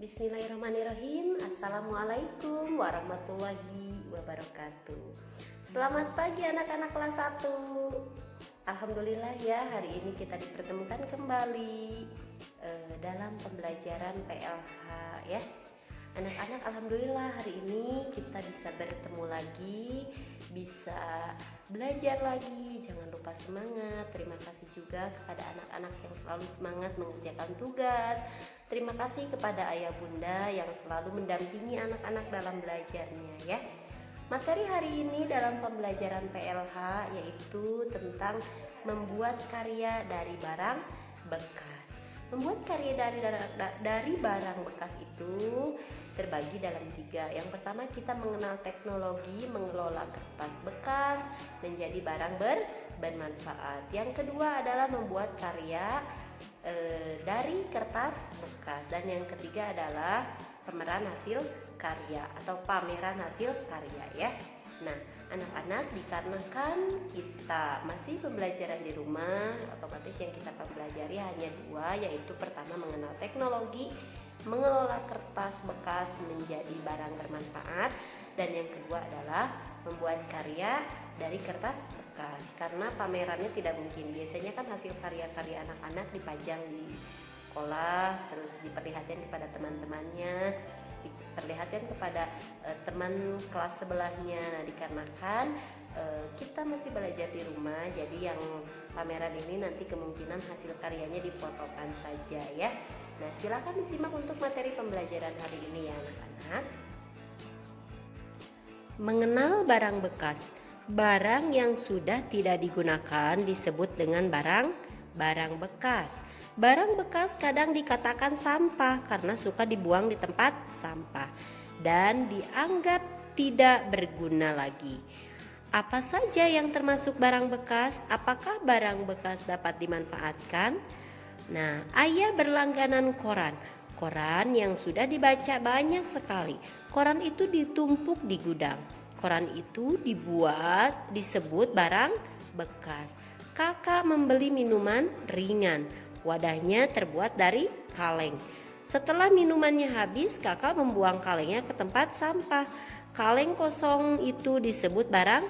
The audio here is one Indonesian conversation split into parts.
Bismillahirrahmanirrahim. Assalamualaikum warahmatullahi wabarakatuh. Selamat pagi anak-anak kelas 1. Alhamdulillah ya, hari ini kita dipertemukan kembali dalam pembelajaran PLH ya. Anak-anak, alhamdulillah hari ini kita bisa bertemu lagi, bisa belajar lagi. Jangan lupa semangat. Terima kasih juga kepada anak-anak yang selalu semangat mengerjakan tugas. Terima kasih kepada ayah bunda yang selalu mendampingi anak-anak dalam belajarnya ya. Materi hari ini dalam pembelajaran PLH yaitu tentang membuat karya dari barang bekas. Membuat karya dari barang bekas itu terbagi dalam 3. Yang pertama, kita mengenal teknologi mengelola kertas bekas menjadi barang bermanfaat. Yang kedua adalah membuat karya dari kertas bekas. Dan yang ketiga adalah pameran hasil karya atau pameran hasil karya ya. Nah, anak-anak, dikarenakan kita masih pembelajaran di rumah, otomatis yang kita pelajari hanya 2, yaitu pertama mengenal teknologi mengelola kertas bekas menjadi barang bermanfaat, dan yang kedua adalah membuat karya dari kertas bekas. Karena pamerannya tidak mungkin, biasanya kan hasil karya-karya anak-anak dipajang di sekolah, terus diperlihatkan kepada teman-temannya, diperlihatkan kepada teman kelas sebelahnya. Nah, dikarenakan kita masih belajar di rumah, jadi yang pameran ini nanti kemungkinan hasil karyanya difotokan saja ya. Nah, silakan disimak untuk materi pembelajaran hari ini ya anak-anak. Mengenal barang bekas. Barang yang sudah tidak digunakan disebut dengan barang bekas. Barang bekas kadang dikatakan sampah karena suka dibuang di tempat sampah dan dianggap tidak berguna lagi. Apa saja yang termasuk barang bekas? Apakah barang bekas dapat dimanfaatkan? Nah, ayah berlangganan koran. Koran yang sudah dibaca banyak sekali. Koran itu ditumpuk di gudang. Koran itu disebut barang bekas. Kakak membeli minuman ringan. Wadahnya terbuat dari kaleng. Setelah minumannya habis, kakak membuang kalengnya ke tempat sampah. Kaleng kosong itu disebut barang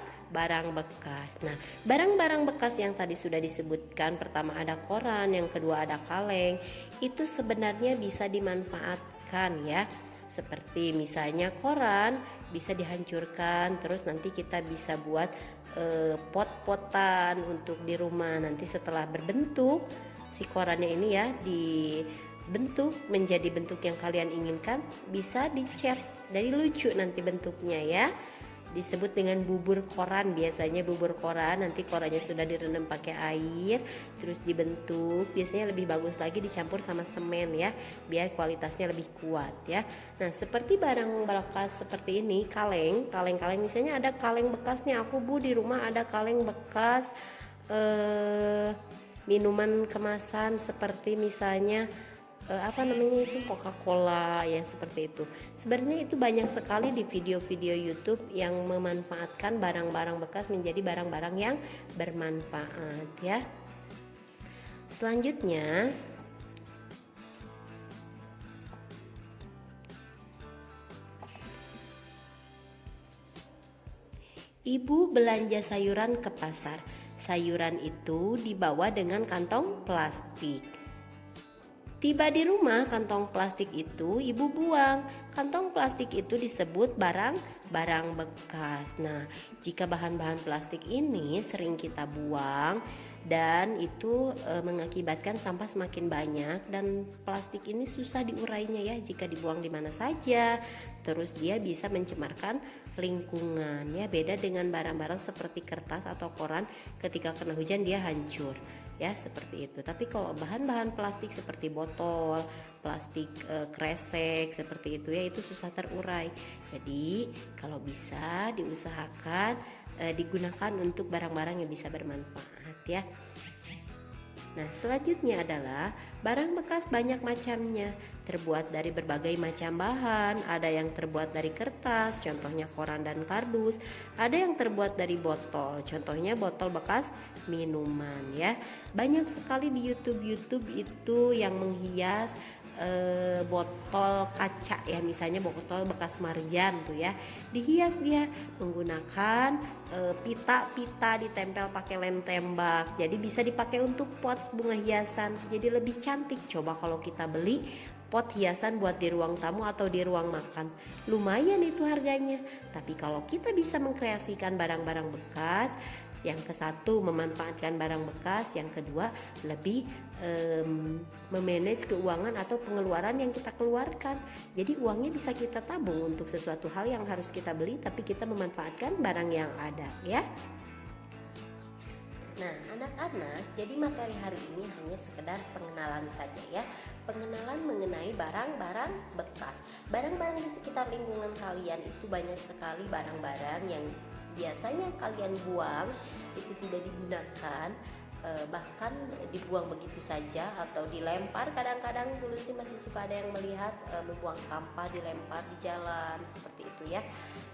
bekas. Nah, barang-barang bekas yang tadi sudah disebutkan, pertama ada koran, yang kedua ada kaleng, itu sebenarnya bisa dimanfaatkan ya. Seperti misalnya koran bisa dihancurkan, terus nanti kita bisa buat pot-potan untuk di rumah. Nanti setelah berbentuk si korannya ini ya, dibentuk menjadi bentuk yang kalian inginkan, bisa dicat, jadi lucu nanti bentuknya ya. Disebut dengan bubur koran. Biasanya bubur koran nanti korannya sudah direndam pakai air, terus dibentuk. Biasanya lebih bagus lagi dicampur sama semen ya, biar kualitasnya lebih kuat ya. Nah, seperti barang bekas seperti ini, kaleng misalnya ada kaleng bekasnya. Aku Bu di rumah ada kaleng bekas minuman kemasan seperti misalnya Coca-Cola ya, seperti itu. Sebenarnya itu banyak sekali di video-video YouTube yang memanfaatkan barang-barang bekas menjadi barang-barang yang bermanfaat ya. Selanjutnya, ibu belanja sayuran ke pasar. Sayuran itu dibawa dengan kantong plastik. Tiba di rumah, kantong plastik itu ibu buang. Kantong plastik itu disebut barang bekas. Nah, jika bahan-bahan plastik ini sering kita buang dan itu mengakibatkan sampah semakin banyak, dan plastik ini susah diurainya ya jika dibuang di mana saja. Terus dia bisa mencemarkan lingkungan ya, beda dengan barang-barang seperti kertas atau koran, ketika kena hujan dia hancur ya, seperti itu. Tapi kalau bahan-bahan plastik seperti botol, plastik kresek seperti itu ya, itu susah terurai. Jadi kalau bisa diusahakan digunakan untuk barang-barang yang bisa bermanfaat ya. Nah, selanjutnya adalah barang bekas banyak macamnya, terbuat dari berbagai macam bahan. Ada yang terbuat dari kertas, contohnya koran dan kardus. Ada yang terbuat dari botol, contohnya botol bekas minuman ya. Banyak sekali di YouTube itu yang menghias botol kaca ya, misalnya botol bekas marjan tuh ya, dihias dia menggunakan pita-pita ditempel pakai lem tembak, jadi bisa dipakai untuk pot bunga hiasan, jadi lebih cantik. Coba kalau kita beli pot hiasan buat di ruang tamu atau di ruang makan, lumayan itu harganya. Tapi kalau kita bisa mengkreasikan barang-barang bekas, yang ke satu memanfaatkan barang bekas, yang kedua lebih memanage keuangan atau pengeluaran yang kita keluarkan. Jadi uangnya bisa kita tabung untuk sesuatu hal yang harus kita beli, tapi kita memanfaatkan barang yang ada ya. Nah, anak-anak, jadi materi hari ini hanya sekedar pengenalan saja ya. Pengenalan mengenai barang-barang bekas. Barang-barang di sekitar lingkungan kalian itu banyak sekali barang-barang yang biasanya kalian buang, itu tidak digunakan, bahkan dibuang begitu saja atau dilempar. Kadang-kadang dulu sih masih suka ada yang melihat membuang sampah dilempar di jalan seperti itu ya.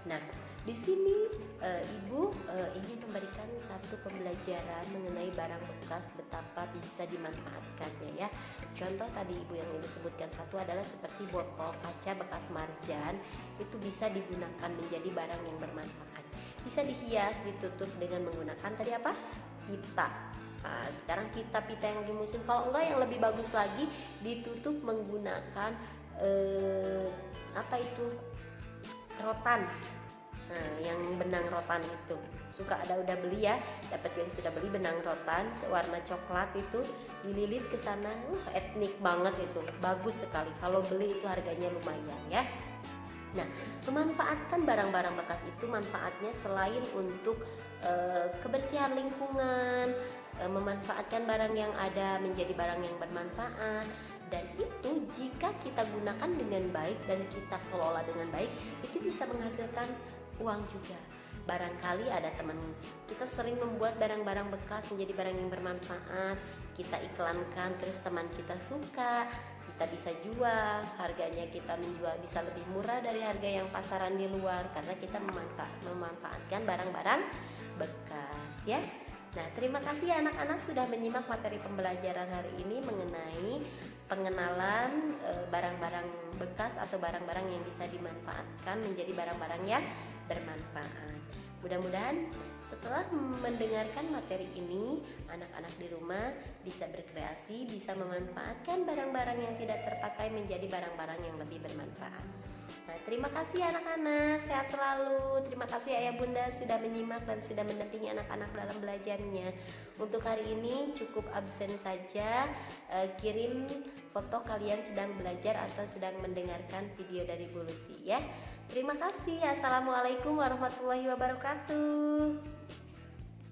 Nah, di sini Ibu ingin memberikan satu pembelajaran mengenai barang bekas, betapa bisa dimanfaatkannya ya. Contoh tadi Ibu yang Ibu sebutkan satu adalah seperti botol kaca bekas marjan, itu bisa digunakan menjadi barang yang bermanfaat. Bisa dihias, ditutup dengan menggunakan tadi apa? Pita. Nah, sekarang pita-pita yang di musim, kalau enggak yang lebih bagus lagi ditutup menggunakan apa itu? Rotan. Nah, yang benang rotan itu suka ada udah beli ya, dapat yang sudah beli benang rotan warna coklat itu dililit ke sana, etnik banget itu, bagus sekali. Kalau beli itu harganya lumayan ya. Nah, memanfaatkan barang-barang bekas itu manfaatnya selain untuk kebersihan lingkungan, memanfaatkan barang yang ada menjadi barang yang bermanfaat, dan itu jika kita gunakan dengan baik dan kita kelola dengan baik, itu bisa menghasilkan uang juga. Barangkali ada teman kita sering membuat barang-barang bekas menjadi barang yang bermanfaat, kita iklankan, terus teman kita suka, kita bisa jual, harganya kita menjual bisa lebih murah dari harga yang pasaran di luar, karena kita memanfaatkan barang-barang bekas ya. Nah, terima kasih anak-anak sudah menyimak materi pembelajaran hari ini mengenai pengenalan barang-barang bekas atau barang-barang yang bisa dimanfaatkan menjadi barang-barang yang bermanfaat. Mudah-mudahan setelah mendengarkan materi ini, anak-anak di rumah bisa berkreasi, bisa memanfaatkan barang-barang yang tidak terpakai menjadi barang-barang yang lebih bermanfaat. Nah, terima kasih anak-anak, sehat selalu. Terima kasih ayah bunda sudah menyimak dan sudah mendampingi anak-anak dalam belajarnya. Untuk hari ini cukup absen saja, kirim foto kalian sedang belajar atau sedang mendengarkan video dari Bu Lucy ya. Terima kasih. Assalamualaikum warahmatullahi wabarakatuh.